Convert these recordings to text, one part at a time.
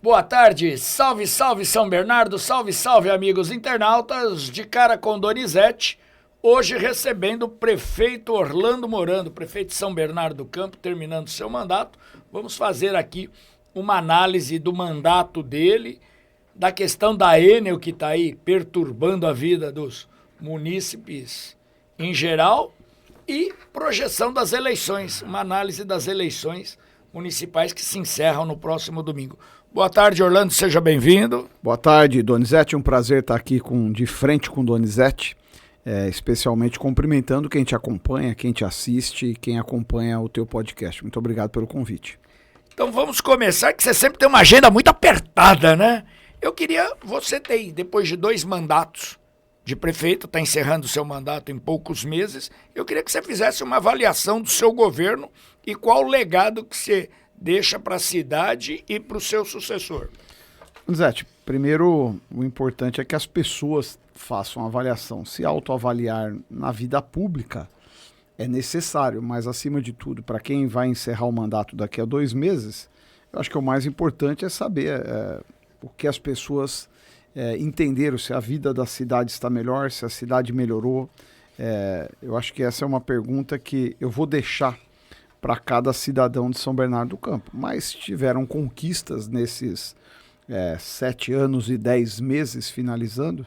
Boa tarde, salve, salve São Bernardo, salve, salve amigos internautas, de cara com Donizete, hoje recebendo o prefeito Orlando Morando, prefeito de São Bernardo do Campo, terminando seu mandato. Vamos fazer aqui uma análise do mandato dele, da questão da Enel que está aí perturbando a vida dos munícipes em geral e projeção das eleições, uma análise das eleições municipais que se encerram no próximo domingo. Boa tarde, Orlando, seja bem-vindo. Boa tarde, Donizete, um prazer estar aqui de frente com o Donizete, especialmente cumprimentando quem te acompanha, quem te assiste e quem acompanha o teu podcast. Muito obrigado pelo convite. Então vamos começar, que você sempre tem uma agenda muito apertada, né? Eu queria, você tem, depois de 2 mandatos de prefeito, está encerrando o seu mandato em poucos meses, eu queria que você fizesse uma avaliação do seu governo e qual o legado que você deixa para a cidade e para o seu sucessor. Donizete, primeiro o importante é que as pessoas façam avaliação. Se autoavaliar na vida pública é necessário, mas acima de tudo, para quem vai encerrar o mandato daqui a 2 meses, eu acho que o mais importante é saber o que as pessoas entenderam, se a vida da cidade está melhor, se a cidade melhorou. Eu acho que essa é uma pergunta que eu vou deixar para cada cidadão de São Bernardo do Campo. Mas tiveram conquistas nesses 7 anos e 10 meses finalizando,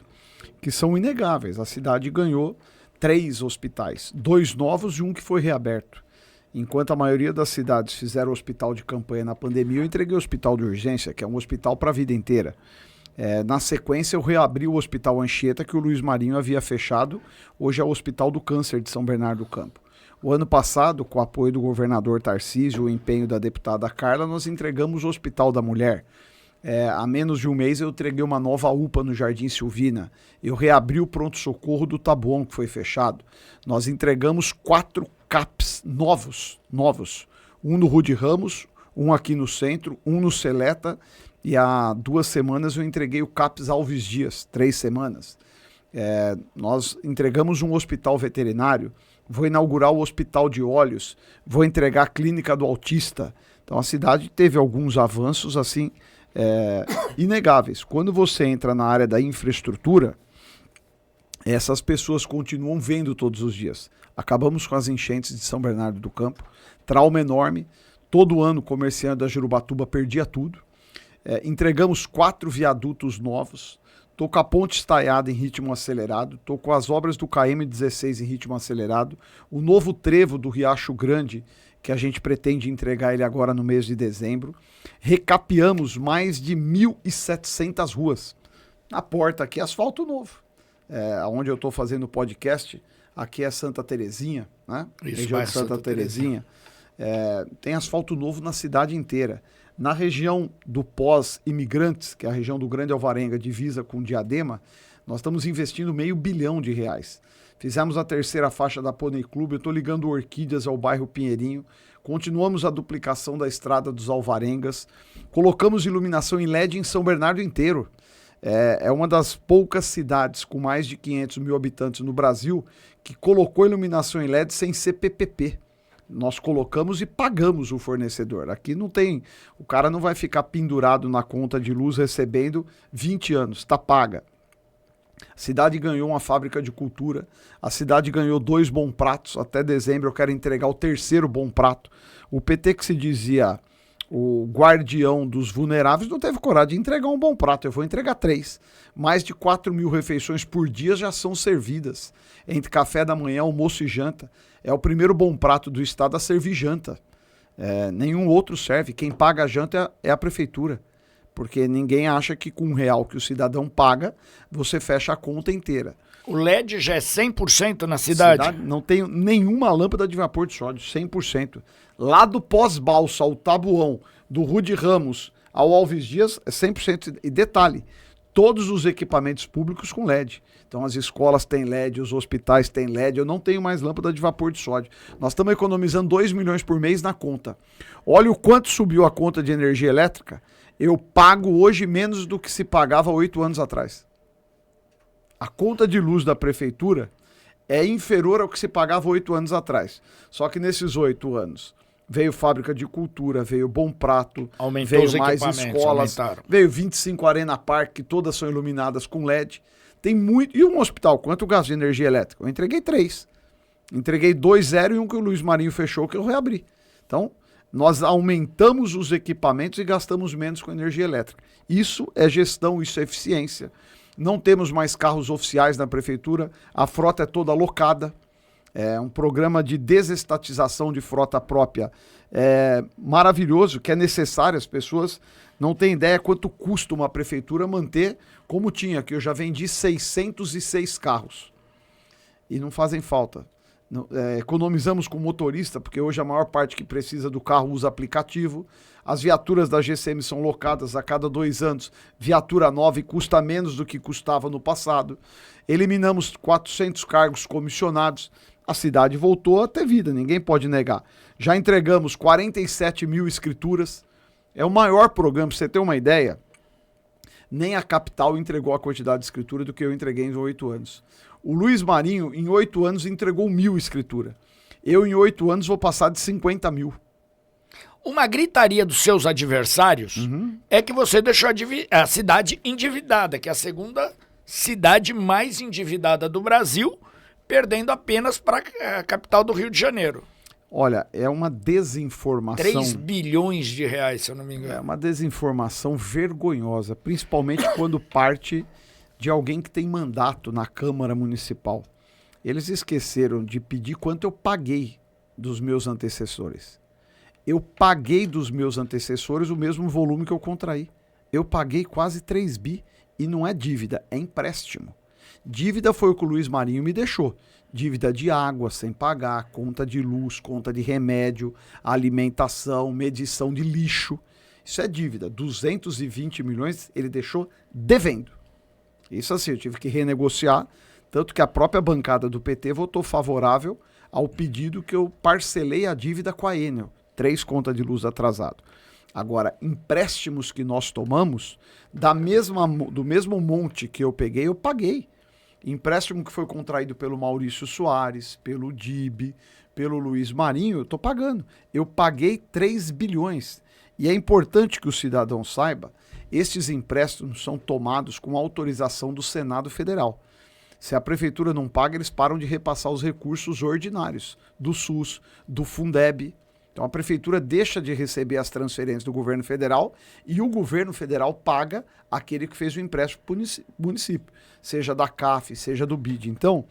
que são inegáveis. A cidade ganhou 3 hospitais, 2 novos e um que foi reaberto. Enquanto a maioria das cidades fizeram hospital de campanha na pandemia, eu entreguei o hospital de urgência, que é um hospital para a vida inteira. Na sequência, eu reabri o Hospital Anchieta, que o Luiz Marinho havia fechado. Hoje é o Hospital do Câncer de São Bernardo do Campo. O ano passado, com o apoio do governador Tarcísio e o empenho da deputada Carla, nós entregamos o Hospital da Mulher. Há menos de um mês eu entreguei uma nova UPA no Jardim Silvina. Eu reabri o pronto-socorro do Taboão, que foi fechado. Nós entregamos 4 CAPs novos. Um no Rude Ramos, um aqui no centro, um no Seleta, e há 2 semanas eu entreguei o CAPS Alves Dias, 3 semanas. Nós entregamos um hospital veterinário, vou inaugurar o hospital de olhos, vou entregar a clínica do autista. Então a cidade teve alguns avanços assim inegáveis. Quando você entra na área da infraestrutura, essas pessoas continuam vendo todos os dias. Acabamos com as enchentes de São Bernardo do Campo, trauma enorme. Todo ano o comerciante da Jurubatuba perdia tudo. Entregamos 4 viadutos novos. Estou com a ponte estaiada em ritmo acelerado, estou com as obras do KM-16 em ritmo acelerado, o novo trevo do Riacho Grande, que a gente pretende entregar ele agora no mês de dezembro. Recapeamos mais de 1.700 ruas. Na porta aqui, asfalto novo. Onde eu estou fazendo o podcast, aqui é Santa Terezinha, né? Isso, região de Santa Terezinha. Tem asfalto novo na cidade inteira. Na região do pós-imigrantes, que é a região do Grande Alvarenga, divisa com Diadema, nós estamos investindo R$500 milhão. Fizemos a 3ª faixa da Pônei Clube, eu estou ligando Orquídeas ao bairro Pinheirinho, continuamos a duplicação da Estrada dos Alvarengas, colocamos iluminação em LED em São Bernardo inteiro. É uma das poucas cidades com mais de 500 mil habitantes no Brasil que colocou iluminação em LED sem ser PPP. Nós colocamos e pagamos o fornecedor. Aqui não tem, o cara não vai ficar pendurado na conta de luz recebendo 20 anos, está paga. A cidade ganhou uma fábrica de cultura, a cidade ganhou 2 bom pratos, até dezembro eu quero entregar o 3º bom prato. O PT, que se dizia o guardião dos vulneráveis, não teve coragem de entregar um bom prato, eu vou entregar 3. Mais de 4.000 refeições por dia já são servidas, entre café da manhã, almoço e janta. É o primeiro bom prato do estado a servir janta. Nenhum outro serve, quem paga a janta é a prefeitura, porque ninguém acha que com R$1 que o cidadão paga, você fecha a conta inteira. O LED já é 100% na cidade? Não tem nenhuma lâmpada de vapor de sódio, 100%. Lá do pós-balsa ao Tabuão, do Rude Ramos ao Alves Dias, é 100%. E detalhe, todos os equipamentos públicos com LED. Então as escolas têm LED, os hospitais têm LED, eu não tenho mais lâmpada de vapor de sódio. Nós estamos economizando 2 milhões por mês na conta. Olha o quanto subiu a conta de energia elétrica, eu pago hoje menos do que se pagava 8 anos atrás. A conta de luz da prefeitura é inferior ao que se pagava 8 anos atrás. Só que nesses 8 anos, Veio fábrica de cultura, veio Bom Prato, Aumentou veio os mais equipamentos, escolas, aumentaram. veio 25 Arena Park, que todas são iluminadas com LED. Tem muito. E um hospital, quanto gasto de energia elétrica? Eu entreguei 3. Entreguei 2, 0 e um que o Luiz Marinho fechou, que eu reabri. Então, nós aumentamos os equipamentos e gastamos menos com energia elétrica. Isso é gestão, isso é eficiência. Não temos mais carros oficiais na prefeitura, a frota é toda alocada. É um programa de desestatização de frota própria maravilhoso, que é necessário. As pessoas não têm ideia quanto custa uma prefeitura manter como tinha, que eu já vendi 606 carros e não fazem falta. Economizamos com motorista, porque hoje a maior parte que precisa do carro usa aplicativo. As viaturas da GCM são locadas a cada 2 anos. Viatura nova e custa menos do que custava no passado. Eliminamos 400 cargos comissionados. A cidade voltou a ter vida, ninguém pode negar. Já entregamos 47 mil escrituras. É o maior programa, pra você ter uma ideia. Nem a capital entregou a quantidade de escritura do que eu entreguei em 8 anos. O Luiz Marinho, em 8 anos, entregou 1.000 escritura. Eu, em 8 anos, vou passar de 50 mil. Uma gritaria dos seus adversários é que você deixou a cidade endividada, que é a segunda cidade mais endividada do Brasil, perdendo apenas para a capital do Rio de Janeiro. Olha, é uma desinformação. 3 bilhões de reais, se eu não me engano. É uma desinformação vergonhosa, principalmente quando parte de alguém que tem mandato na Câmara Municipal. Eles esqueceram de pedir quanto eu paguei dos meus antecessores. Eu paguei dos meus antecessores o mesmo volume que eu contraí. Eu paguei quase 3 bi e não é dívida, é empréstimo. Dívida foi o que o Luiz Marinho me deixou. Dívida de água sem pagar, conta de luz, conta de remédio, alimentação, medição de lixo. Isso é dívida. 220 milhões ele deixou devendo. Isso assim, eu tive que renegociar, tanto que a própria bancada do PT votou favorável ao pedido que eu parcelei a dívida com a Enel. 3 contas de luz atrasado. Agora, empréstimos que nós tomamos, do mesmo monte que eu peguei, eu paguei. Empréstimo que foi contraído pelo Maurício Soares, pelo DIB, pelo Luiz Marinho, eu estou pagando. Eu paguei 3 bilhões. E é importante que o cidadão saiba, estes empréstimos são tomados com autorização do Senado Federal. Se a prefeitura não paga, eles param de repassar os recursos ordinários do SUS, do Fundeb. Então a prefeitura deixa de receber as transferências do governo federal e o governo federal paga aquele que fez o empréstimo para o município, seja da CAF, seja do BID. Então,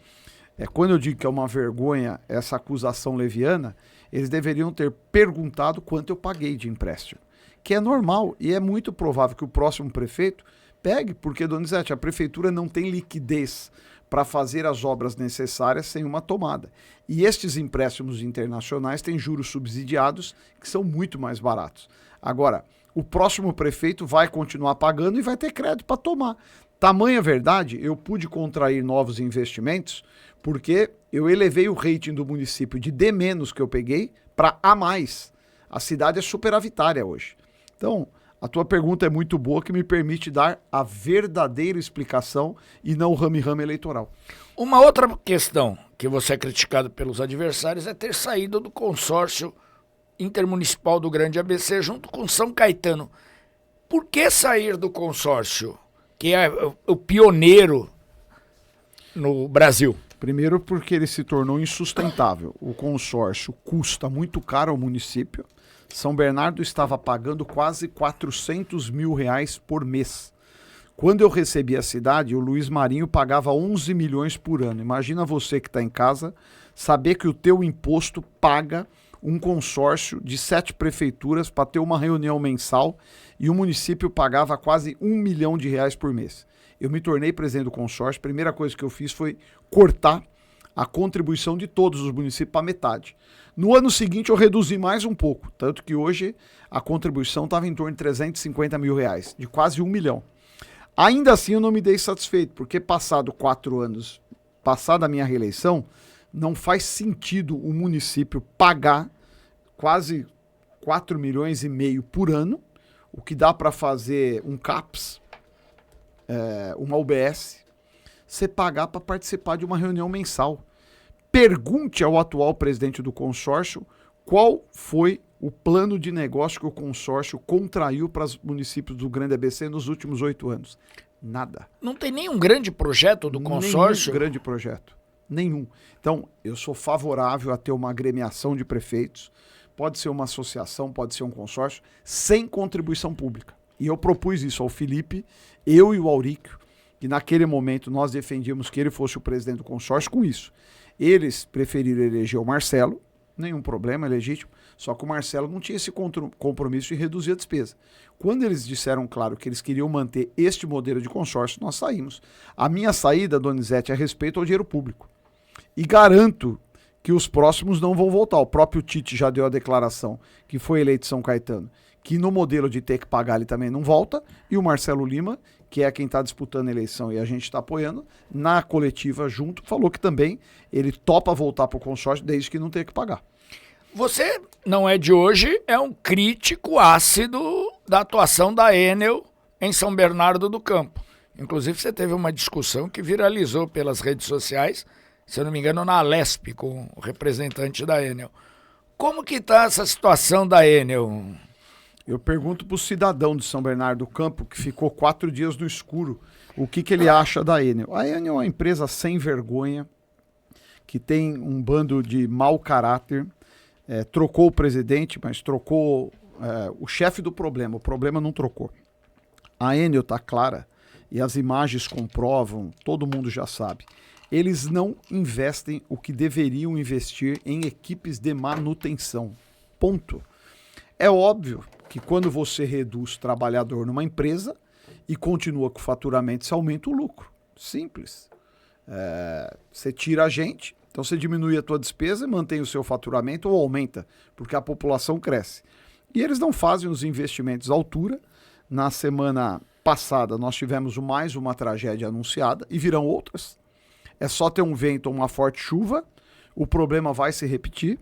quando eu digo que é uma vergonha essa acusação leviana, eles deveriam ter perguntado quanto eu paguei de empréstimo, que é normal e é muito provável que o próximo prefeito pegue, porque, Donizete, a prefeitura não tem liquidez para fazer as obras necessárias sem uma tomada. E estes empréstimos internacionais têm juros subsidiados que são muito mais baratos. Agora, o próximo prefeito vai continuar pagando e vai ter crédito para tomar. Tamanha verdade, eu pude contrair novos investimentos porque eu elevei o rating do município de D- que eu peguei para A+. A cidade é superavitária hoje. Então, a tua pergunta é muito boa, que me permite dar a verdadeira explicação e não o rame-rame eleitoral. Uma outra questão que você é criticado pelos adversários é ter saído do consórcio intermunicipal do Grande ABC junto com São Caetano. Por que sair do consórcio, que é o pioneiro no Brasil? Primeiro porque ele se tornou insustentável. O consórcio custa muito caro ao município. São Bernardo estava pagando quase 400 mil reais por mês. Quando eu recebi a cidade, o Luiz Marinho pagava 11 milhões por ano. Imagina você que está em casa, saber que o teu imposto paga um consórcio de 7 prefeituras para ter uma reunião mensal e o município pagava quase 1 milhão de reais por mês. Eu me tornei presidente do consórcio, a primeira coisa que eu fiz foi cortar a contribuição de todos os municípios para metade. No ano seguinte eu reduzi mais um pouco, tanto que hoje a contribuição estava em torno de 350 mil reais, de quase 1 milhão. Ainda assim eu não me dei satisfeito, porque passado 4 anos, passada a minha reeleição, não faz sentido o município pagar quase 4 milhões e meio por ano, o que dá para fazer um CAPS, uma UBS, você pagar para participar de uma reunião mensal. Pergunte ao atual presidente do consórcio qual foi o plano de negócio que o consórcio contraiu para os municípios do Grande ABC nos últimos 8 anos? Nada. Não tem nenhum grande projeto do consórcio? Nenhum grande projeto. Nenhum. Então, eu sou favorável a ter uma agremiação de prefeitos, pode ser uma associação, pode ser um consórcio, sem contribuição pública. E eu propus isso ao Felipe, eu e o Auríquio, que naquele momento nós defendíamos que ele fosse o presidente do consórcio com isso. Eles preferiram eleger o Marcelo, nenhum problema, é legítimo, só que o Marcelo não tinha esse compromisso de reduzir a despesa. Quando eles disseram, claro, que eles queriam manter este modelo de consórcio, nós saímos. A minha saída, Donizete, é a respeito ao dinheiro público. E garanto que os próximos não vão voltar. O próprio Tite já deu a declaração que foi eleito São Caetano, que no modelo de ter que pagar ele também não volta, e o Marcelo Lima, que é quem está disputando a eleição e a gente está apoiando, na coletiva junto, falou que também ele topa voltar para o consórcio desde que não tenha que pagar. Você não é de hoje, é um crítico ácido da atuação da Enel em São Bernardo do Campo. Inclusive você teve uma discussão que viralizou pelas redes sociais, se eu não me engano, na Alesp, com o representante da Enel. Como que está essa situação da Enel? Eu pergunto para o cidadão de São Bernardo do Campo, que ficou 4 dias no escuro, o que ele acha da Enel. A Enel é uma empresa sem vergonha, que tem um bando de mau caráter, trocou o presidente, mas trocou o chefe do problema. O problema não trocou. A Enel está clara, e as imagens comprovam, todo mundo já sabe. Eles não investem o que deveriam investir em equipes de manutenção. Ponto. É óbvio que quando você reduz trabalhador numa empresa e continua com o faturamento, você aumenta o lucro. Simples. Você tira a gente, então você diminui a tua despesa e mantém o seu faturamento ou aumenta, porque a população cresce. E eles não fazem os investimentos à altura. Na semana passada nós tivemos mais uma tragédia anunciada e virão outras. É só ter um vento ou uma forte chuva, o problema vai se repetir.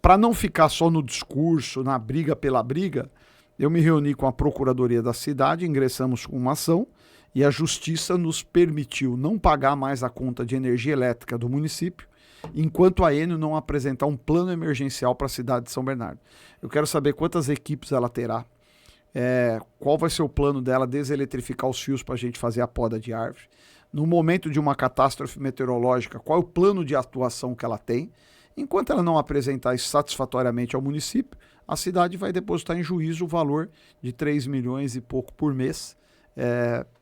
Para não ficar só no discurso, na briga pela briga, eu me reuni com a Procuradoria da cidade, ingressamos com uma ação e a Justiça nos permitiu não pagar mais a conta de energia elétrica do município, enquanto a Enel não apresentar um plano emergencial para a cidade de São Bernardo. Eu quero saber quantas equipes ela terá, qual vai ser o plano dela deseletrificar os fios para a gente fazer a poda de árvore. No momento de uma catástrofe meteorológica, qual é o plano de atuação que ela tem. Enquanto ela não apresentar isso satisfatoriamente ao município, a cidade vai depositar em juízo o valor de 3 milhões e pouco por mês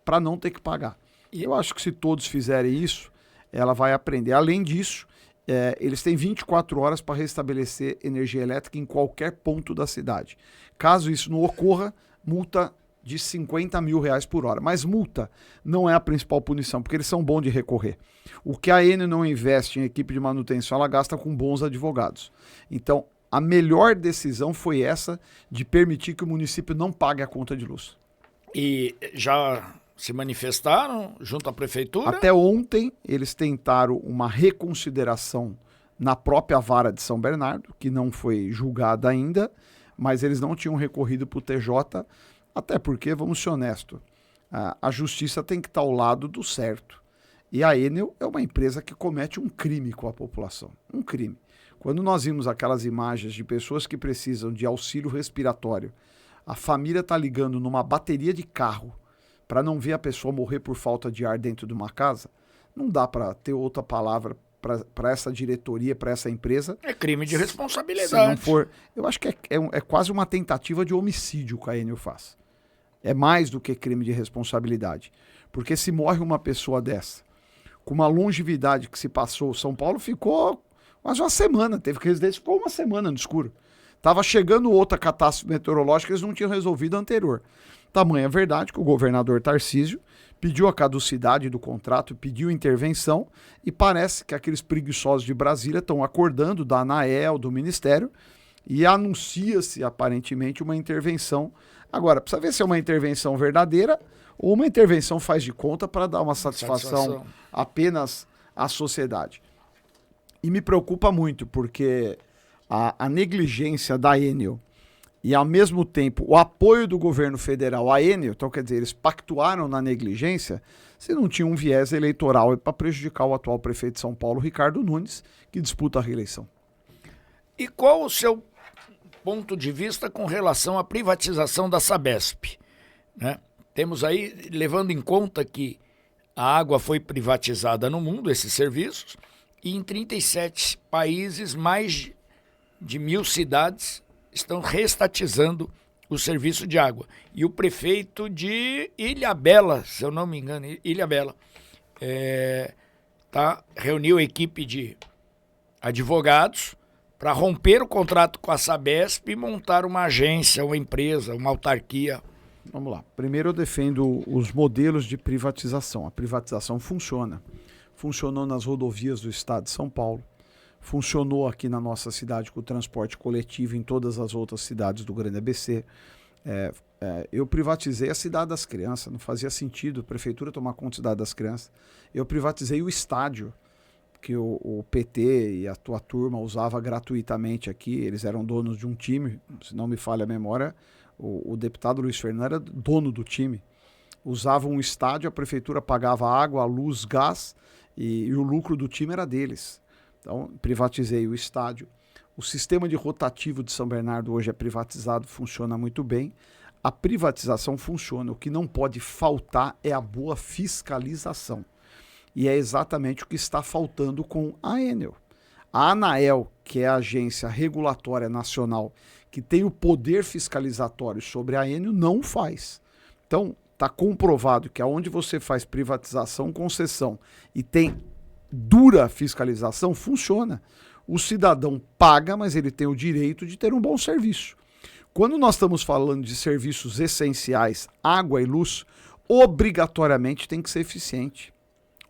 para não ter que pagar. E eu acho que se todos fizerem isso, ela vai aprender. Além disso, eles têm 24 horas para restabelecer energia elétrica em qualquer ponto da cidade. Caso isso não ocorra, multa de R$50 mil por hora. Mas multa não é a principal punição, porque eles são bons de recorrer. O que a Enel não investe em equipe de manutenção, ela gasta com bons advogados. Então, a melhor decisão foi essa de permitir que o município não pague a conta de luz. E já se manifestaram junto à prefeitura? Até ontem, eles tentaram uma reconsideração na própria vara de São Bernardo, que não foi julgada ainda, mas eles não tinham recorrido para o TJ. Até porque, vamos ser honestos, a justiça tem que estar ao lado do certo. E a Enel é uma empresa que comete um crime com a população. Um crime. Quando nós vimos aquelas imagens de pessoas que precisam de auxílio respiratório, a família está ligando numa bateria de carro para não ver a pessoa morrer por falta de ar dentro de uma casa, não dá para ter outra palavra para essa diretoria, para essa empresa. É crime de responsabilidade. Se não for, eu acho que é quase uma tentativa de homicídio que a Enel faz. É mais do que crime de responsabilidade. Porque se morre uma pessoa dessa, com uma longevidade que se passou, São Paulo ficou quase uma semana, teve residência, ficou uma semana no escuro. Estava chegando outra catástrofe meteorológica que eles não tinham resolvido a anterior. Tamanha verdade que o governador Tarcísio pediu a caducidade do contrato, pediu intervenção e parece que aqueles preguiçosos de Brasília estão acordando da ANAEL, do Ministério, e anuncia-se aparentemente uma intervenção. Agora, precisa ver se é uma intervenção verdadeira ou uma intervenção faz de conta para dar uma satisfação apenas à sociedade. E me preocupa muito, porque a negligência da Enel e, ao mesmo tempo, o apoio do governo federal à Enel, então, quer dizer, eles pactuaram na negligência, se não tinha um viés eleitoral para prejudicar o atual prefeito de São Paulo, Ricardo Nunes, que disputa a reeleição. E qual o seu ponto de vista com relação à privatização da Sabesp, né? Temos aí, levando em conta que a água foi privatizada no mundo, esses serviços, e em 37 países, mais de 1.000 cidades estão reestatizando o serviço de água. E o prefeito de Ilhabela, se eu não me engano, Ilhabela, reuniu a equipe de advogados para romper o contrato com a Sabesp e montar uma agência, uma empresa, uma autarquia. Vamos lá. Primeiro eu defendo os modelos de privatização. A privatização funciona. Funcionou nas rodovias do estado de São Paulo. Funcionou aqui na nossa cidade com o transporte coletivo, em todas as outras cidades do Grande ABC. Eu privatizei a Cidade das Crianças, não fazia sentido a prefeitura tomar conta da Cidade das Crianças. Eu privatizei o estádio, que o PT e a tua turma usava gratuitamente aqui. Eles eram donos de um time, se não me falha a memória, o deputado Luiz Fernando era dono do time. Usava um estádio, a prefeitura pagava água, luz, gás e o lucro do time era deles. Então, privatizei o estádio. O sistema de rotativo de São Bernardo hoje é privatizado, funciona muito bem. A privatização funciona. O que não pode faltar é a boa fiscalização. E é exatamente o que está faltando com a Enel. A Anael, que é a agência regulatória nacional que tem o poder fiscalizatório sobre a Enel, não o faz. Então, está comprovado que aonde você faz privatização, concessão e tem dura fiscalização, funciona. O cidadão paga, mas ele tem o direito de ter um bom serviço. Quando nós estamos falando de serviços essenciais, água e luz, obrigatoriamente tem que ser eficiente.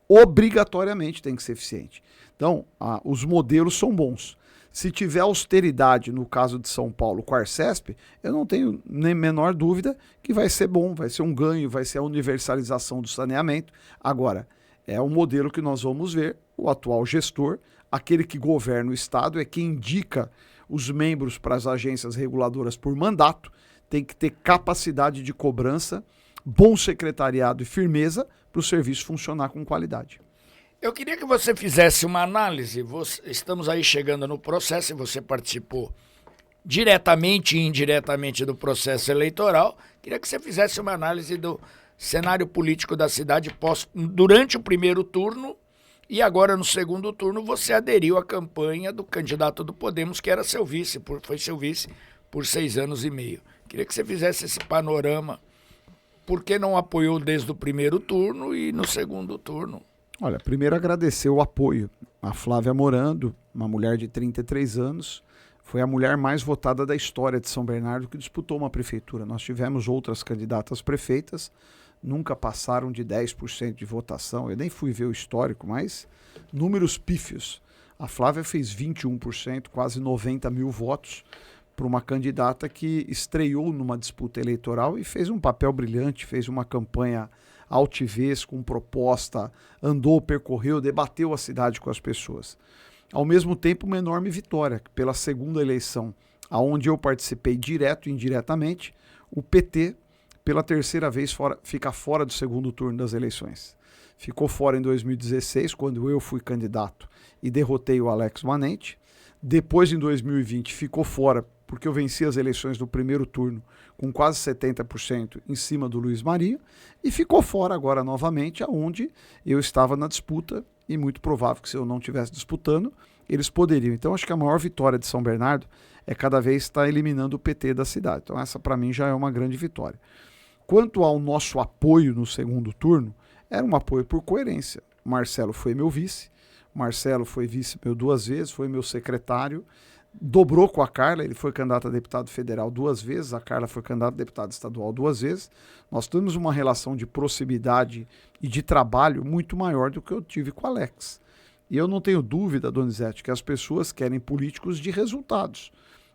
Obrigatoriamente tem que ser eficiente. Então, os modelos são bons. Se tiver austeridade, no caso de São Paulo, com a Arcesp, eu não tenho nem menor dúvida que vai ser bom, vai ser um ganho, vai ser a universalização do saneamento. Agora, é um modelo que nós vamos ver. O atual gestor, aquele que governa o Estado, é quem indica os membros para as agências reguladoras por mandato, tem que ter capacidade de cobrança, bom secretariado e firmeza para o serviço funcionar com qualidade. Eu queria que você fizesse uma análise. Estamos aí chegando no processo e você participou diretamente e indiretamente do processo eleitoral. Queria que você fizesse uma análise do cenário político da cidade durante o primeiro turno e agora no segundo turno você aderiu à campanha do candidato do Podemos, que era seu vice, foi seu vice por 6 anos e meio. Queria que você fizesse esse panorama. Por que não apoiou desde o primeiro turno e no segundo turno? Olha, primeiro agradecer o apoio. A Flávia Morando, uma mulher de 33 anos, foi a mulher mais votada da história de São Bernardo que disputou uma prefeitura. Nós tivemos outras candidatas prefeitas, nunca passaram de 10% de votação. Eu nem fui ver o histórico, mas números pífios. A Flávia fez 21%, quase 90 mil votos, para uma candidata que estreou numa disputa eleitoral e fez um papel brilhante, fez uma campanha altivez, com proposta, andou, percorreu, debateu a cidade com as pessoas. Ao mesmo tempo, uma enorme vitória, pela segunda eleição, aonde eu participei direto e indiretamente, o PT, pela terceira vez, fica fora do segundo turno das eleições. Ficou fora em 2016, quando eu fui candidato e derrotei o Alex Manente. Depois, em 2020, ficou fora porque eu venci as eleições do primeiro turno com quase 70% em cima do Luiz Maria, e ficou fora agora novamente, aonde eu estava na disputa, e muito provável que se eu não estivesse disputando, eles poderiam. Então acho que a maior vitória de São Bernardo é cada vez estar eliminando o PT da cidade. Então essa para mim já é uma grande vitória. Quanto ao nosso apoio no segundo turno, era um apoio por coerência. O Marcelo foi meu vice, o Marcelo foi vice meu 2 vezes, foi meu secretário, dobrou com a Carla, ele foi candidato a deputado federal 2 vezes, a Carla foi candidata a deputada estadual 2 vezes. Nós temos uma relação de proximidade e de trabalho muito maior do que eu tive com o Alex. E eu não tenho dúvida, Donizete, que as pessoas querem políticos de resultados.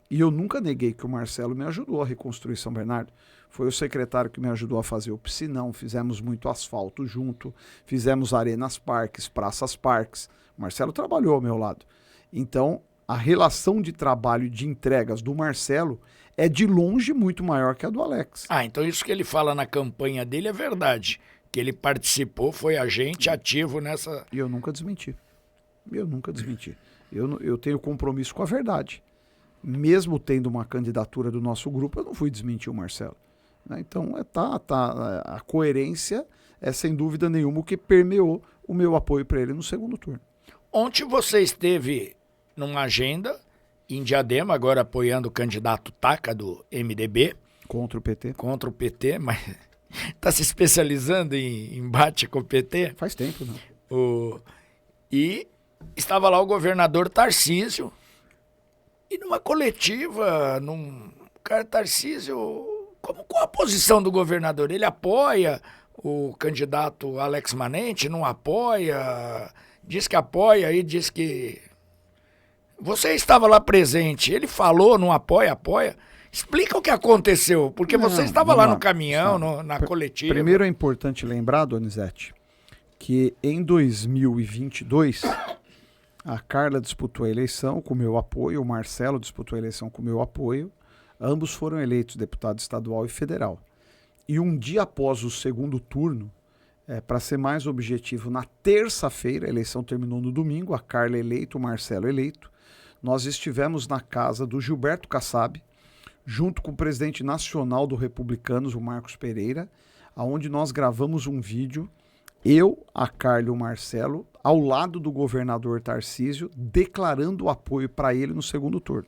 E eu nunca neguei que o Marcelo me ajudou a reconstruir São Bernardo. Foi o secretário que me ajudou a fazer o piscinão, fizemos muito asfalto junto, fizemos arenas parques, praças parques. O Marcelo trabalhou ao meu lado. Então, a relação de trabalho e de entregas do Marcelo é de longe muito maior que a do Alex. Então isso que ele fala na campanha dele é verdade, que ele participou, foi agente ativo nessa... E eu nunca desmenti. Eu tenho compromisso com a verdade. mesmo tendo uma candidatura do nosso grupo, eu não fui desmentir o Marcelo. Né? Então, a coerência é, sem dúvida nenhuma, o que permeou o meu apoio para ele no segundo turno. Ontem você esteve numa agenda em Diadema, agora apoiando o candidato Taca do MDB. Contra o PT. Contra o PT, mas está se especializando em embate com o PT. Faz tempo, né? E estava lá o governador Tarcísio. E numa coletiva, cara, Tarcísio, qual a posição do governador? Ele apoia o candidato Alex Manente? Não apoia? Diz que apoia e diz que... Você estava lá presente, ele falou, não apoia, apoia. Explica o que aconteceu, porque você estava lá no caminhão, na coletiva. Primeiro é importante lembrar, Donizete, que em 2022 a Carla disputou a eleição com o meu apoio, o Marcelo disputou a eleição com o meu apoio, ambos foram eleitos deputado estadual e federal. E um dia após o segundo turno, para ser mais objetivo, na terça-feira, a eleição terminou no domingo, a Carla eleita, o Marcelo eleito, nós estivemos na casa do Gilberto Kassab, junto com o presidente nacional do Republicanos, o Marcos Pereira, onde nós gravamos um vídeo, eu, a Carla e o Marcelo, ao lado do governador Tarcísio, declarando o apoio para ele no segundo turno.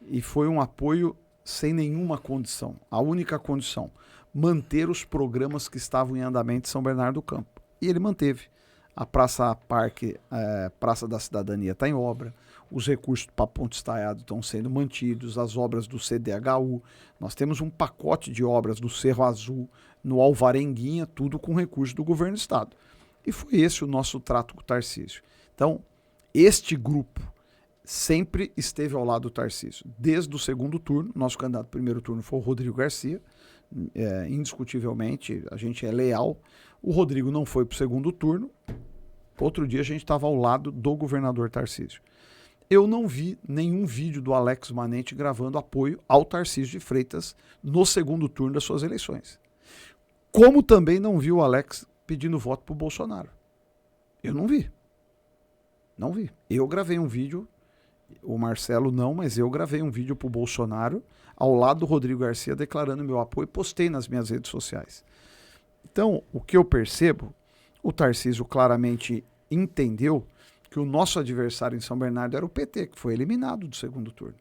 E foi um apoio sem nenhuma condição. A única condição, manter os programas que estavam em andamento em São Bernardo do Campo. E ele manteve. A Praça Parque, Praça da Cidadania está em obra, os recursos para Ponte Estaiado estão sendo mantidos, as obras do CDHU, nós temos um pacote de obras do Cerro Azul, no Alvarenguinha, tudo com recursos do governo do estado. E foi esse o nosso trato com o Tarcísio. Então, este grupo sempre esteve ao lado do Tarcísio. Desde o segundo turno, nosso candidato do primeiro turno foi o Rodrigo Garcia, indiscutivelmente, a gente é leal. O Rodrigo não foi para o segundo turno, outro dia a gente estava ao lado do governador Tarcísio. Eu não vi nenhum vídeo do Alex Manente gravando apoio ao Tarcísio de Freitas no segundo turno das suas eleições. Como também não vi o Alex pedindo voto para o Bolsonaro. Eu não vi. Não vi. Eu gravei um vídeo, o Marcelo não, mas eu gravei um vídeo para o Bolsonaro ao lado do Rodrigo Garcia declarando meu apoio e postei nas minhas redes sociais. Então, o que eu percebo, o Tarcísio claramente entendeu que o nosso adversário em São Bernardo era o PT, que foi eliminado do segundo turno.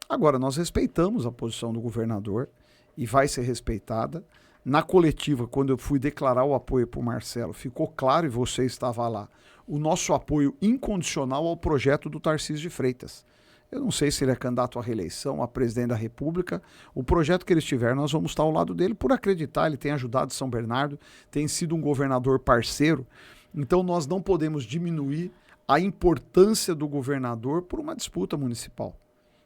Agora, nós respeitamos a posição do governador e vai ser respeitada. Na coletiva, quando eu fui declarar o apoio para o Marcelo, ficou claro, e você estava lá, o nosso apoio incondicional ao projeto do Tarcísio de Freitas. Eu não sei se ele é candidato à reeleição, a presidente da República. O projeto que ele estiver, nós vamos estar ao lado dele por acreditar. Ele tem ajudado São Bernardo, tem sido um governador parceiro. Então nós não podemos diminuir a importância do governador por uma disputa municipal.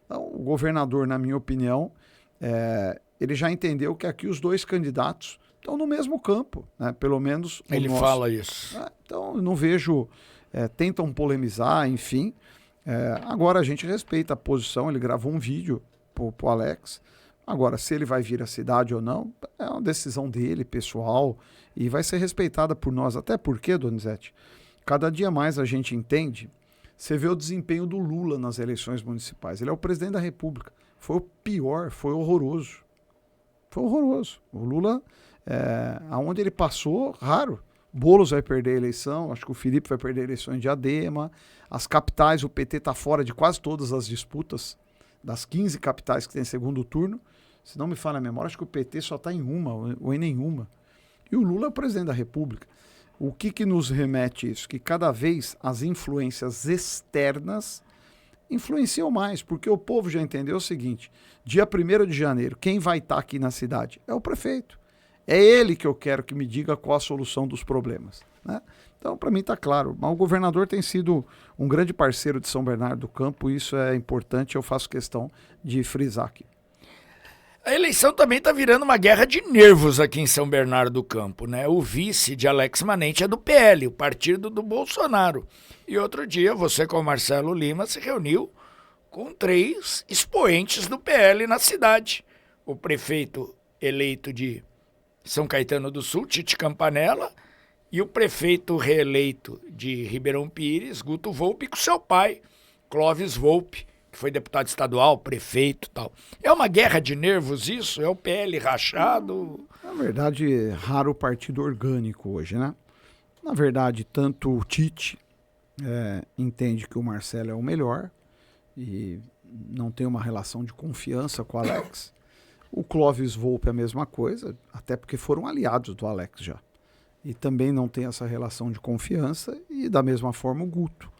Então, o governador, na minha opinião, ele já entendeu que aqui os dois candidatos estão no mesmo campo, né? Pelo menos o Ele nosso. fala isso. Então, eu não vejo... tentam polemizar, enfim. Agora a gente respeita a posição, ele gravou um vídeo pro Alex. Agora, se ele vai vir à cidade ou não, é uma decisão dele, pessoal, e vai ser respeitada por nós. Até porque, Donizete, cada dia mais a gente entende, você vê o desempenho do Lula nas eleições municipais. Ele é o presidente da República. Foi o pior, foi horroroso. Foi horroroso. O Lula, aonde ele passou, raro. Boulos vai perder a eleição, acho que o Felipe vai perder a eleição em Diadema. As capitais, o PT está fora de quase todas as disputas, das 15 capitais que tem segundo turno. Se não me falha a memória, acho que o PT só está em uma ou em nenhuma. E o Lula é o presidente da República. O que nos remete isso? Que cada vez as influências externas influenciam mais, porque o povo já entendeu o seguinte: dia 1º de janeiro, quem vai estar aqui na cidade? É o prefeito. É ele que eu quero que me diga qual a solução dos problemas, né? Então, para mim está claro. Mas o governador tem sido um grande parceiro de São Bernardo do Campo, e isso é importante, eu faço questão de frisar aqui. A eleição também está virando uma guerra de nervos aqui em São Bernardo do Campo, né? O vice de Alex Manente é do PL, o partido do Bolsonaro. E outro dia, você com o Marcelo Lima se reuniu com 3 expoentes do PL na cidade. O prefeito eleito de São Caetano do Sul, Tite Campanella, e o prefeito reeleito de Ribeirão Pires, Guto Volpi, com seu pai, Clóvis Volpi, que foi deputado estadual, prefeito e tal. É uma guerra de nervos isso? É o PL rachado? Na verdade, é raro partido orgânico hoje, né? Na verdade, tanto o Tite entende que o Marcelo é o melhor e não tem uma relação de confiança com o Alex. O Clóvis Volpi é a mesma coisa, até porque foram aliados do Alex já. E também não tem essa relação de confiança, e da mesma forma o Guto.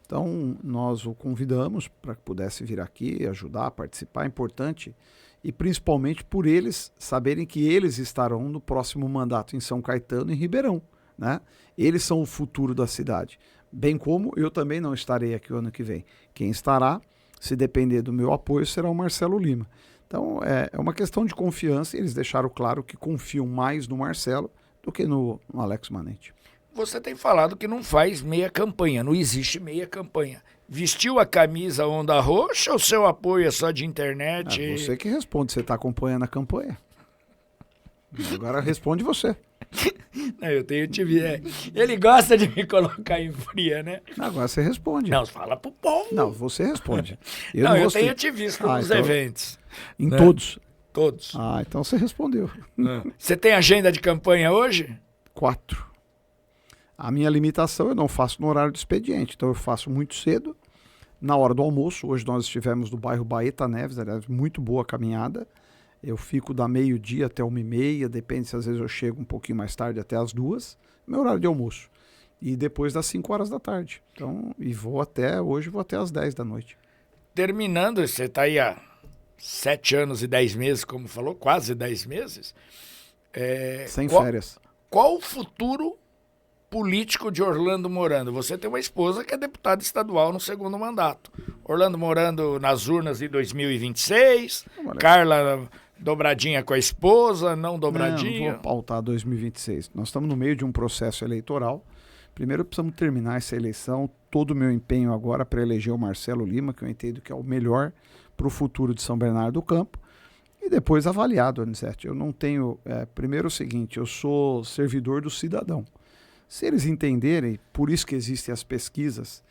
Então, nós o convidamos para que pudesse vir aqui, ajudar, participar, é importante, e principalmente por eles saberem que eles estarão no próximo mandato em São Caetano e Ribeirão, né? Eles são o futuro da cidade, bem como eu também não estarei aqui o ano que vem. Quem estará, se depender do meu apoio, será o Marcelo Lima. Então, é uma questão de confiança, e eles deixaram claro que confiam mais no Marcelo do que no Alex Manente. Você tem falado que não faz meia campanha, não existe meia campanha. Vestiu a camisa onda roxa ou seu apoio é só de internet? É você que responde, você está acompanhando a campanha. Agora responde você. Não, eu tenho te ver. Ele gosta de me colocar em fria, né? Agora você responde. Não, fala pro povo. Não, você responde. Eu tenho te visto nos então, eventos. Em todos? Todos. Então você respondeu. Você tem agenda de campanha hoje? 4. A minha limitação eu não faço no horário de expediente, então eu faço muito cedo, na hora do almoço. Hoje nós estivemos no bairro Baeta Neves, aliás, muito boa caminhada. Eu fico da meio-dia até 1h30, depende se às vezes eu chego um pouquinho mais tarde, até as 2h, meu horário de almoço. E depois das 5 horas da tarde. Então, e hoje vou até as 10 da noite. Terminando, você está aí há 7 anos e 10 meses, como falou, quase 10 meses. Sem férias. Qual o futuro político de Orlando Morando? Você tem uma esposa que é deputada estadual no segundo mandato. Orlando Morando nas urnas em 2026, Carla dobradinha com a esposa, não dobradinha? Não vou pautar 2026. Nós estamos no meio de um processo eleitoral. Primeiro precisamos terminar essa eleição. Todo o meu empenho agora para eleger o Marcelo Lima, que eu entendo que é o melhor para o futuro de São Bernardo do Campo. E depois avaliar, Donizete. Eu não tenho... primeiro o seguinte, eu sou servidor do cidadão. Se eles entenderem, por isso que existem as pesquisas,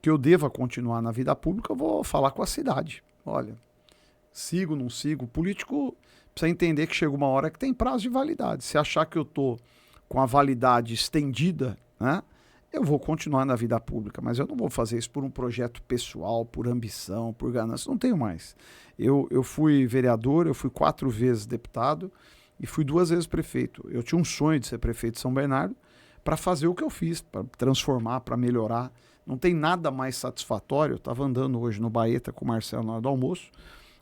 que eu deva continuar na vida pública, eu vou falar com a cidade. Olha, sigo, não sigo. O político precisa entender que chega uma hora que tem prazo de validade. Se achar que eu estou com a validade estendida, né, eu vou continuar na vida pública, mas eu não vou fazer isso por um projeto pessoal, por ambição, por ganância. Não tenho mais. Eu fui vereador, eu fui 4 vezes deputado e fui 2 vezes prefeito. Eu tinha um sonho de ser prefeito de São Bernardo, para fazer o que eu fiz, para transformar, para melhorar. Não tem nada mais satisfatório. Eu estava andando hoje no Baeta com o Marcelo na hora do almoço.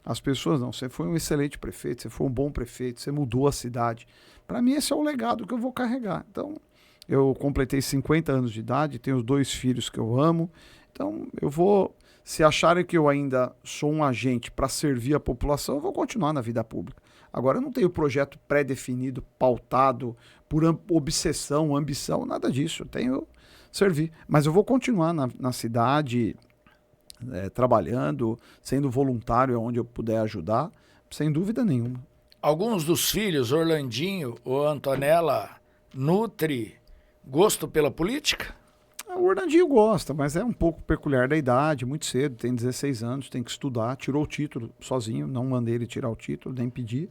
As pessoas, não, você foi um excelente prefeito, você foi um bom prefeito, você mudou a cidade. Para mim esse é o legado que eu vou carregar. Então, eu completei 50 anos de idade, tenho 2 filhos que eu amo. Então, eu vou, se acharem que eu ainda sou um agente para servir a população, eu vou continuar na vida pública. Agora, eu não tenho projeto pré-definido, pautado por obsessão, ambição, nada disso. Eu tenho servir. Mas eu vou continuar na cidade, trabalhando, sendo voluntário onde eu puder ajudar, sem dúvida nenhuma. Alguns dos filhos, Orlandinho ou Antonella, nutre gosto pela política? O Orlandinho gosta, mas é um pouco peculiar da idade, muito cedo, tem 16 anos, tem que estudar, tirou o título sozinho, não mandei ele tirar o título, nem pedi,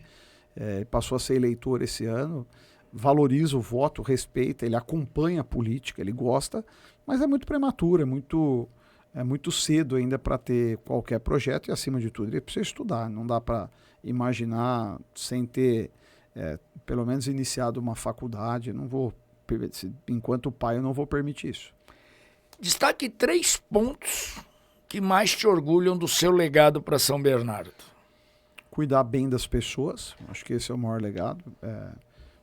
passou a ser eleitor esse ano, valoriza o voto, respeita, ele acompanha a política, ele gosta, mas é muito prematuro, é muito cedo ainda para ter qualquer projeto e, acima de tudo, ele precisa estudar, não dá para imaginar sem ter, pelo menos, iniciado uma faculdade, enquanto pai eu não vou permitir isso. Destaque 3 pontos que mais te orgulham do seu legado para São Bernardo. Cuidar bem das pessoas, acho que esse é o maior legado.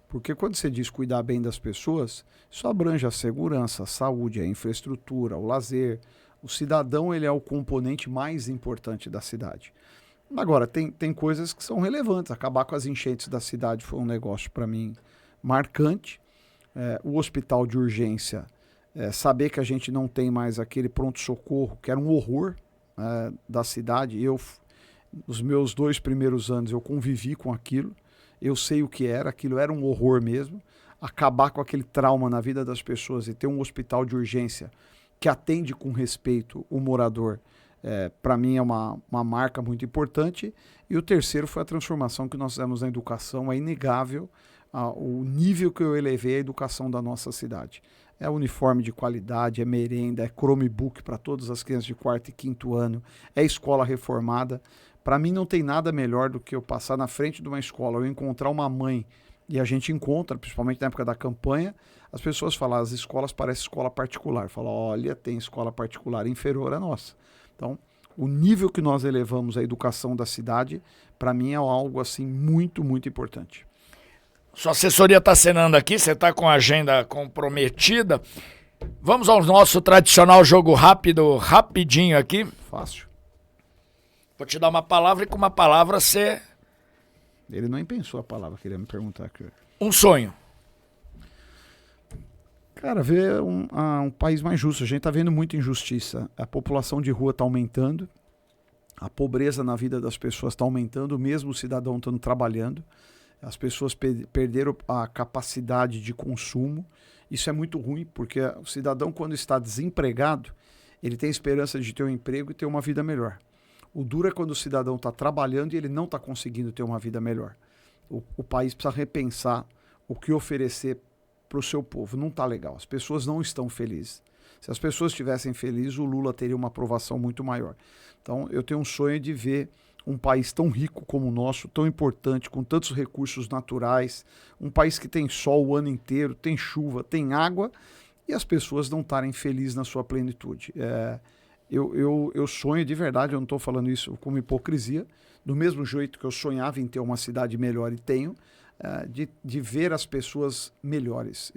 Porque quando você diz cuidar bem das pessoas, isso abrange a segurança, a saúde, a infraestrutura, o lazer. O cidadão ele é o componente mais importante da cidade. Agora, tem coisas que são relevantes. Acabar com as enchentes da cidade foi um negócio, para mim, marcante. O hospital de urgência, saber que a gente não tem mais aquele pronto-socorro, que era um horror da cidade. Os meus 2 primeiros anos, eu convivi com aquilo. Eu sei o que era, aquilo era um horror mesmo. Acabar com aquele trauma na vida das pessoas e ter um hospital de urgência que atende com respeito o morador, para mim é uma marca muito importante. E o terceiro foi a transformação que nós fizemos na educação. É inegável o nível que eu elevei a educação da nossa cidade. É uniforme de qualidade, é merenda, é Chromebook para todas as crianças de 4º e 5º ano, é escola reformada. Para mim não tem nada melhor do que eu passar na frente de uma escola, eu encontrar uma mãe, e a gente encontra, principalmente na época da campanha, as pessoas falam, as escolas parecem escola particular. Fala, olha, tem escola particular inferior à nossa. Então, o nível que nós elevamos a educação da cidade, para mim é algo assim muito, muito importante. Sua assessoria está acenando aqui, você está com a agenda comprometida. Vamos ao nosso tradicional jogo rápido, rapidinho aqui. Fácil. Vou te dar uma palavra e com uma palavra você... Ele nem pensou a palavra que ele ia me perguntar aqui. Um sonho. Cara, ver um país mais justo. A gente está vendo muita injustiça. A população de rua está aumentando. A pobreza na vida das pessoas está aumentando, mesmo o cidadão estando trabalhando. As pessoas perderam a capacidade de consumo. Isso é muito ruim, porque o cidadão, quando está desempregado, ele tem esperança de ter um emprego e ter uma vida melhor. O duro é quando o cidadão está trabalhando e ele não está conseguindo ter uma vida melhor. O país precisa repensar o que oferecer para o seu povo. Não está legal. As pessoas não estão felizes. Se as pessoas estivessem felizes, o Lula teria uma aprovação muito maior. Então, eu tenho um sonho de ver um país tão rico como o nosso, tão importante, com tantos recursos naturais, um país que tem sol o ano inteiro, tem chuva, tem água, e as pessoas não estarem felizes na sua plenitude. Eu sonho de verdade, eu não estou falando isso como hipocrisia, do mesmo jeito que eu sonhava em ter uma cidade melhor e tenho, de ver as pessoas melhores.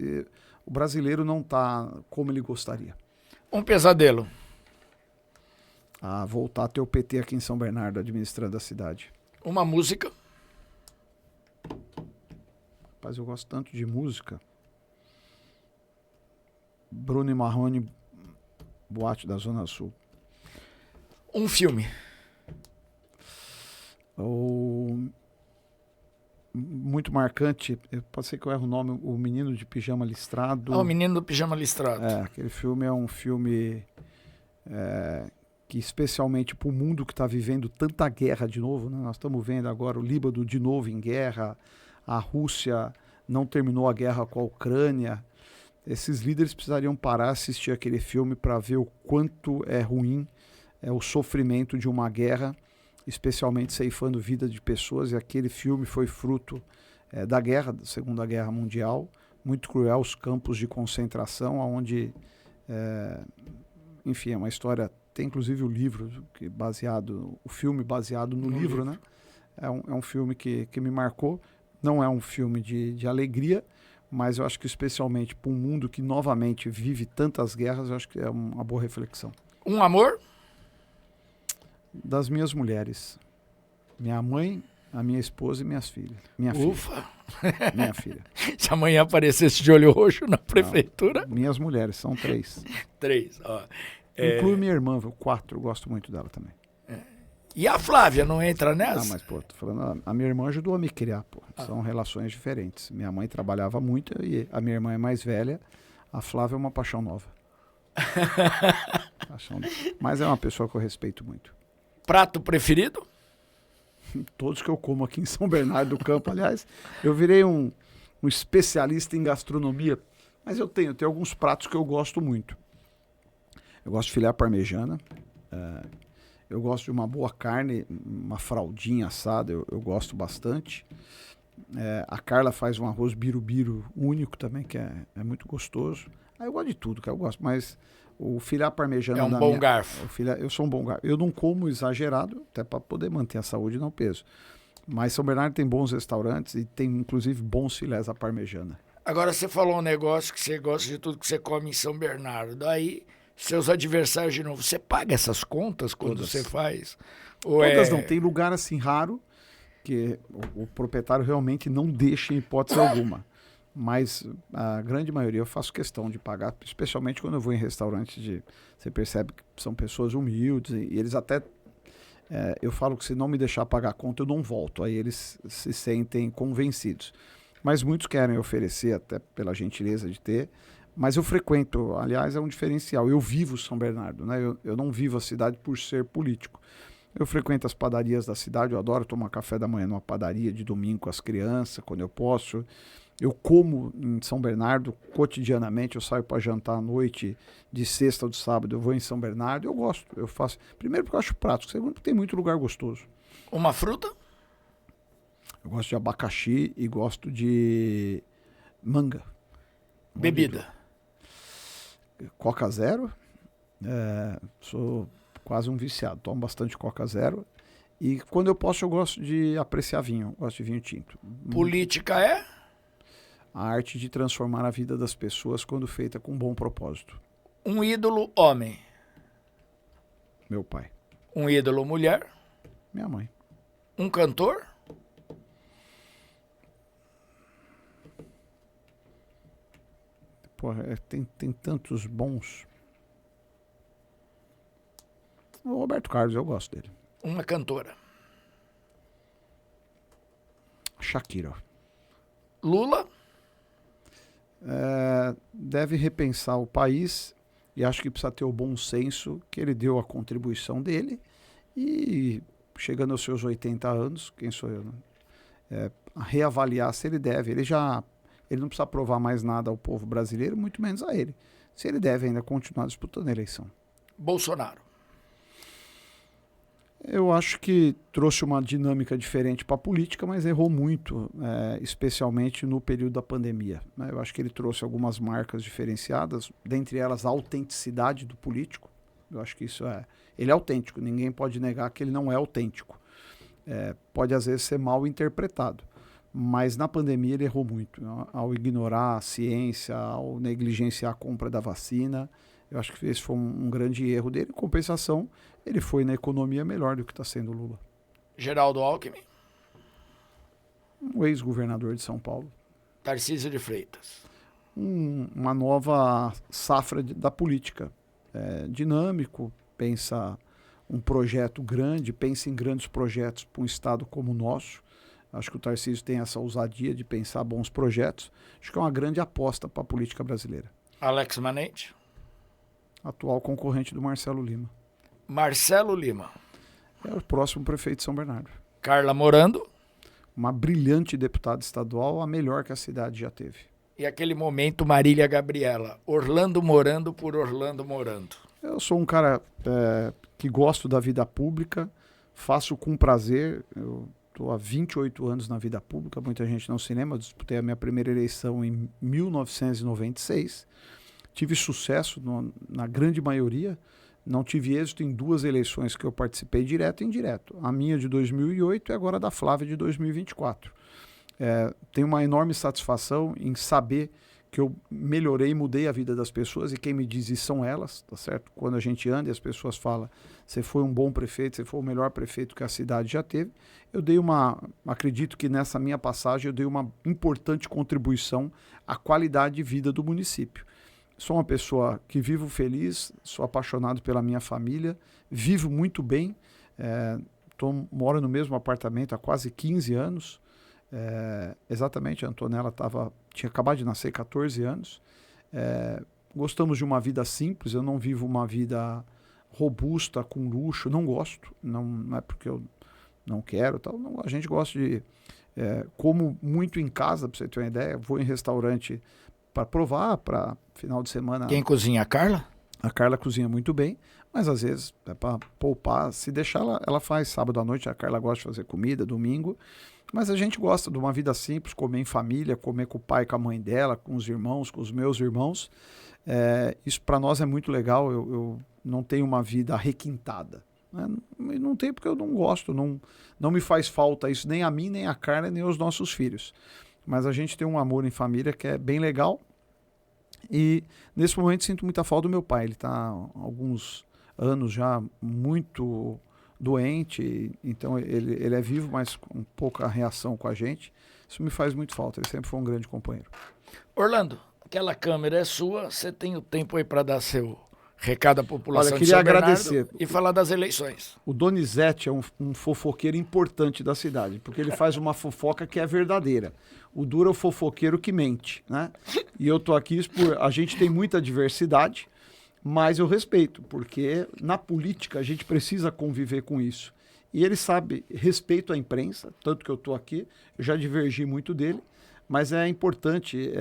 O brasileiro não está como ele gostaria. Um pesadelo. Voltar a ter o PT aqui em São Bernardo, administrando a cidade. Uma música. Rapaz, eu gosto tanto de música. Bruno e Marrone, Boate da Zona Sul. Um filme. Muito marcante, pode ser que eu erre o nome, O Menino de Pijama Listrado. O Menino do Pijama Listrado. Aquele filme é um filme que especialmente para o mundo que está vivendo tanta guerra de novo, né? Nós estamos vendo agora o Líbano de novo em guerra, a Rússia não terminou a guerra com a Ucrânia. Esses líderes precisariam parar, assistir aquele filme para ver o quanto é ruim o sofrimento de uma guerra, especialmente ceifando vida de pessoas, e aquele filme foi fruto da guerra, da Segunda Guerra Mundial, muito cruel, os campos de concentração, onde, enfim, é uma história, tem inclusive o livro, o filme baseado no livro, né? É um filme que me marcou, não é um filme de alegria, mas eu acho que especialmente para um mundo que novamente vive tantas guerras, eu acho que é uma boa reflexão. Um amor? Das minhas mulheres. Minha mãe, a minha esposa e minhas filhas. Minha Ufa! Filha. Minha filha. Se amanhã aparecesse de olho roxo na prefeitura? Não, minhas mulheres, são 3. 3, ó. Inclui minha irmã, 4, eu gosto muito dela também. E a Flávia não entra nessa? Não, mas pô, tô falando, a minha irmã ajudou a me criar, pô. São relações diferentes. Minha mãe trabalhava muito e a minha irmã é mais velha. A Flávia é uma paixão nova. Mas é uma pessoa que eu respeito muito. Prato preferido? Todos que eu como aqui em São Bernardo do Campo, aliás, eu virei um especialista em gastronomia, mas eu tenho alguns pratos que eu gosto muito. Eu gosto de filé parmegiana, eu gosto de uma boa carne, uma fraldinha assada, eu gosto bastante. A Carla faz um arroz birubiru único também, que é muito gostoso. Eu gosto de tudo, que eu gosto, mas o filé parmegiana... É um bom garfo. Eu sou um bom garfo. Eu não como exagerado, até para poder manter a saúde e não o peso. Mas São Bernardo tem bons restaurantes e tem, inclusive, bons filés à parmegiana. Agora, você falou um negócio que você gosta de tudo que você come em São Bernardo. Daí, seus adversários de novo, você paga essas contas quando você faz? Todas não. Tem lugar assim raro que o proprietário realmente não deixa em hipótese alguma. Mas a grande maioria eu faço questão de pagar, especialmente quando eu vou em restaurantes você percebe que são pessoas humildes e eles até... eu falo que se não me deixar pagar a conta, eu não volto. Aí eles se sentem convencidos. Mas muitos querem oferecer, até pela gentileza de ter, Mas eu frequento, aliás, é um diferencial. Eu vivo São Bernardo, né? Eu não vivo a cidade por ser político. Eu frequento as padarias da cidade, eu adoro tomar café da manhã numa padaria de domingo com as crianças, quando eu posso. Eu como em São Bernardo cotidianamente, eu saio para jantar à noite, de sexta ou de sábado, eu vou em São Bernardo, eu gosto, eu faço. Primeiro porque eu acho prático, segundo porque tem muito lugar gostoso. Uma fruta? Eu gosto de abacaxi e gosto de manga. Bebida? Coca Zero, sou quase um viciado, tomo bastante Coca Zero. E quando eu posso, eu gosto de apreciar vinho, gosto de vinho tinto. Política é? A arte de transformar a vida das pessoas quando feita com bom propósito. Um ídolo homem? Meu pai. Um ídolo mulher? Minha mãe. Um cantor? Pô, tem tantos bons. O Roberto Carlos, eu gosto dele. Uma cantora? Shakira. Lula? Deve repensar o país e acho que precisa ter o bom senso que ele deu a contribuição dele e chegando aos seus 80 anos, quem sou eu, né? Reavaliar se ele deve. Ele não precisa provar mais nada ao povo brasileiro, muito menos a ele. Se ele deve ainda continuar disputando a eleição. Bolsonaro? Eu acho que trouxe uma dinâmica diferente para a política, mas errou muito, especialmente no período da pandemia, né? Eu acho que ele trouxe algumas marcas diferenciadas, dentre elas a autenticidade do político. Eu acho que isso ele é autêntico, ninguém pode negar que ele não é autêntico. Pode às vezes ser mal interpretado, mas na pandemia ele errou muito, ao ignorar a ciência, ao negligenciar a compra da vacina. Eu acho que esse foi um grande erro dele. Em compensação, ele foi na economia melhor do que está sendo o Lula. Geraldo Alckmin? Um ex-governador de São Paulo. Tarcísio de Freitas? Uma nova safra da política. Dinâmico, pensa um projeto grande, pensa em grandes projetos para um estado como o nosso. Acho que o Tarcísio tem essa ousadia de pensar bons projetos. Acho que é uma grande aposta para a política brasileira. Alex Manente? Atual concorrente do Marcelo Lima. Marcelo Lima? É o próximo prefeito de São Bernardo. Carla Morando? Uma brilhante deputada estadual, a melhor que a cidade já teve. E aquele momento Marília Gabriela, Orlando Morando por Orlando Morando. Eu sou um cara que gosto da vida pública, faço com prazer. Eu estou há 28 anos na vida pública, muita gente não se lembra. Eu disputei a minha primeira eleição em 1996. Tive sucesso na grande maioria. Não tive êxito em 2 eleições que eu participei direto e indireto. A minha de 2008 e agora a da Flávia de 2024. Tenho uma enorme satisfação em saber que eu melhorei, mudei a vida das pessoas, e quem me diz isso são elas, tá certo? Quando a gente anda e as pessoas falam, você foi um bom prefeito, você foi o melhor prefeito que a cidade já teve, acredito que nessa minha passagem eu dei uma importante contribuição à qualidade de vida do município. Sou uma pessoa que vivo feliz, sou apaixonado pela minha família, vivo muito bem, moro no mesmo apartamento há quase 15 anos. Exatamente, a Antonella tinha acabado de nascer, 14 anos. Gostamos de uma vida simples, eu não vivo uma vida robusta, com luxo, não gosto, não é porque eu não quero, tal, não, a gente gosta de... como muito em casa, para você ter uma ideia, vou em restaurante para provar, para final de semana. Quem cozinha? A Carla? A Carla cozinha muito bem, mas às vezes é para poupar. Se deixar, ela faz sábado à noite. A Carla gosta de fazer comida, domingo. Mas a gente gosta de uma vida simples, comer em família, comer com o pai, com a mãe dela, com os irmãos, com os meus irmãos. Isso para nós é muito legal. Eu não tenho uma vida requintada, né? Não tenho porque eu não gosto, não me faz falta isso, nem a mim, nem a Carla, nem aos nossos filhos. Mas a gente tem um amor em família que é bem legal. E nesse momento sinto muita falta do meu pai. Ele está há alguns anos já muito doente, então ele é vivo, mas com pouca reação com a gente. Isso me faz muito falta, ele sempre foi um grande companheiro. Orlando, aquela câmera é sua, você tem o tempo aí para dar seu recado à população Olha, de queria São Bernardo agradecer. e falar das eleições. O Donizete é um fofoqueiro importante da cidade, porque ele faz uma fofoca que é verdadeira. O duro é o fofoqueiro que mente, né? E eu tô aqui a gente tem muita diversidade, mas eu respeito, porque na política a gente precisa conviver com isso. E ele sabe, respeito a imprensa, tanto que eu tô aqui, eu já divergi muito dele, mas é importante,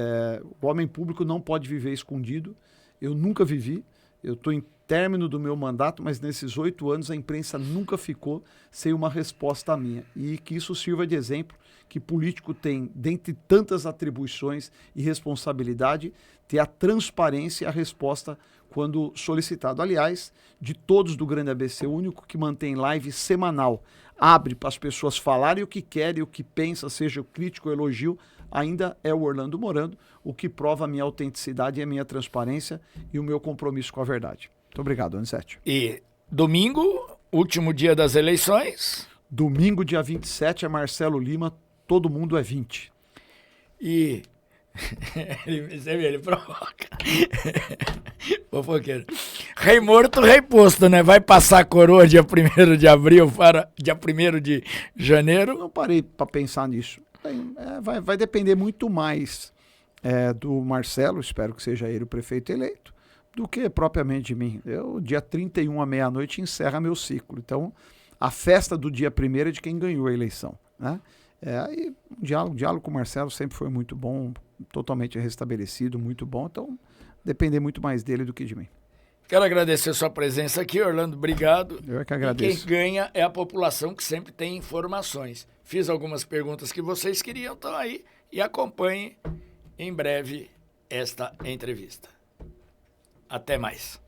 o homem público não pode viver escondido. Eu nunca vivi, eu estou em término do meu mandato, mas nesses 8 anos a imprensa nunca ficou sem uma resposta minha. E que isso sirva de exemplo, que político tem, dentre tantas atribuições e responsabilidade, ter a transparência e a resposta quando solicitado. Aliás, de todos do Grande ABC, o único que mantém live semanal, abre para as pessoas falarem o que querem, o que pensam, seja crítico ou elogio, ainda é o Orlando Morando, o que prova a minha autenticidade e a minha transparência e o meu compromisso com a verdade. Muito obrigado, Donizete. E domingo, último dia das eleições. Domingo, dia 27, é Marcelo Lima, todo mundo é 20. E você vê, ele provoca. Fofoqueiro. Rei morto, rei posto, né? Vai passar a coroa dia 1º de abril para dia 1º de janeiro. Não parei para pensar nisso. Vai depender muito mais do Marcelo, espero que seja ele o prefeito eleito, do que propriamente de mim. Dia 31 à meia-noite encerra meu ciclo. Então, a festa do dia 1º é de quem ganhou a eleição, né? Aí, o diálogo com o Marcelo sempre foi muito bom, totalmente restabelecido, muito bom. Então, depender muito mais dele do que de mim. Quero agradecer a sua presença aqui, Orlando. Obrigado. Eu é que agradeço. E quem ganha é a população que sempre tem informações. Fiz algumas perguntas que vocês queriam, estão aí. E acompanhem em breve esta entrevista. Até mais.